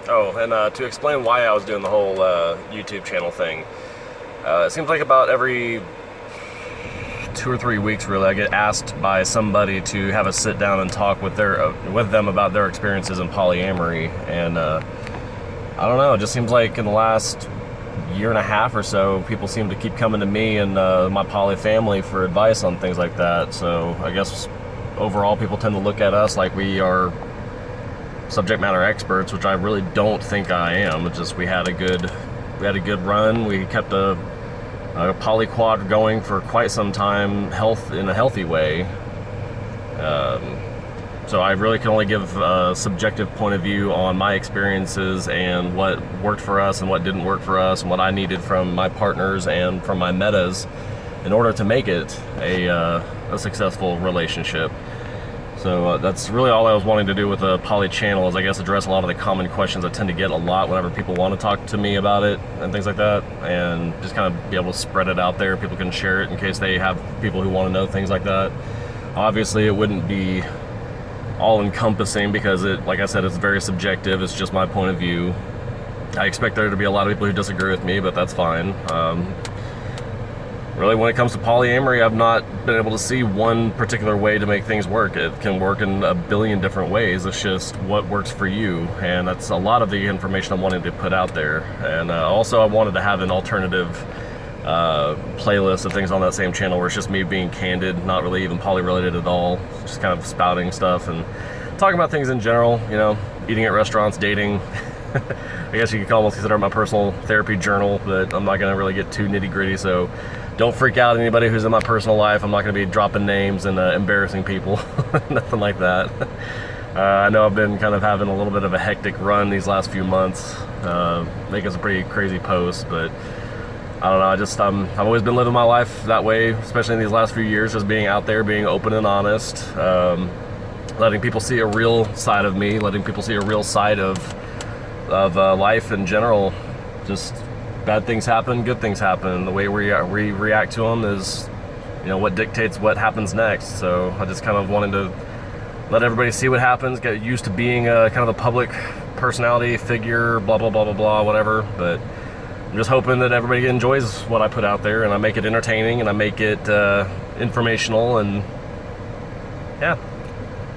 Oh, and to explain why I was doing the whole YouTube channel thing, it seems like about every 2 or 3 weeks, really, I get asked by somebody to have a sit down and talk with them about their experiences in polyamory, and I don't know. It just seems like in the last year and a half or so, people seem to keep coming to me and my poly family for advice on things like that. So I guess overall, people tend to look at us like we are subject matter experts, which I really don't think I am. It's just we had a good run. We kept a polyquad going for quite some time, in a healthy way. So I really can only give a subjective point of view on my experiences and what worked for us and what didn't work for us, and what I needed from my partners and from my metas in order to make it a successful relationship. So that's really all I was wanting to do with the poly channel, is I guess address a lot of the common questions I tend to get a lot whenever people want to talk to me about it and things like that, and just kind of be able to spread it out there. People can share it in case they have people who want to know things like that. Obviously, it wouldn't be all-encompassing because like I said, it's very subjective. It's just my point of view. I expect there to be a lot of people who disagree with me, but that's fine. Really, when it comes to polyamory, I've not been able to see one particular way to make things work. It can work in a billion different ways. It's just what works for you, and that's a lot of the information I'm wanting to put out there. And also, I wanted to have an alternative playlist of things on that same channel where it's just me being candid, not really even poly-related at all, just kind of spouting stuff and talking about things in general, eating at restaurants, dating. I guess you could almost consider it my personal therapy journal, but I'm not going to really get too nitty-gritty, so don't freak out anybody who's in my personal life. I'm not going to be dropping names and embarrassing people, nothing like that. I know I've been kind of having a little bit of a hectic run these last few months, making some pretty crazy posts, but I don't know, I've always been living my life that way, especially in these last few years, just being out there, being open and honest, letting people see a real side of me, letting people see a real side of life in general. Just bad things happen, good things happen. The way we react to them is, what dictates what happens next. So I just kind of wanted to let everybody see what happens, get used to being kind of a public personality figure, blah, blah, blah, blah, blah, whatever. But I'm just hoping that everybody enjoys what I put out there, and I make it entertaining, and I make it informational, and yeah.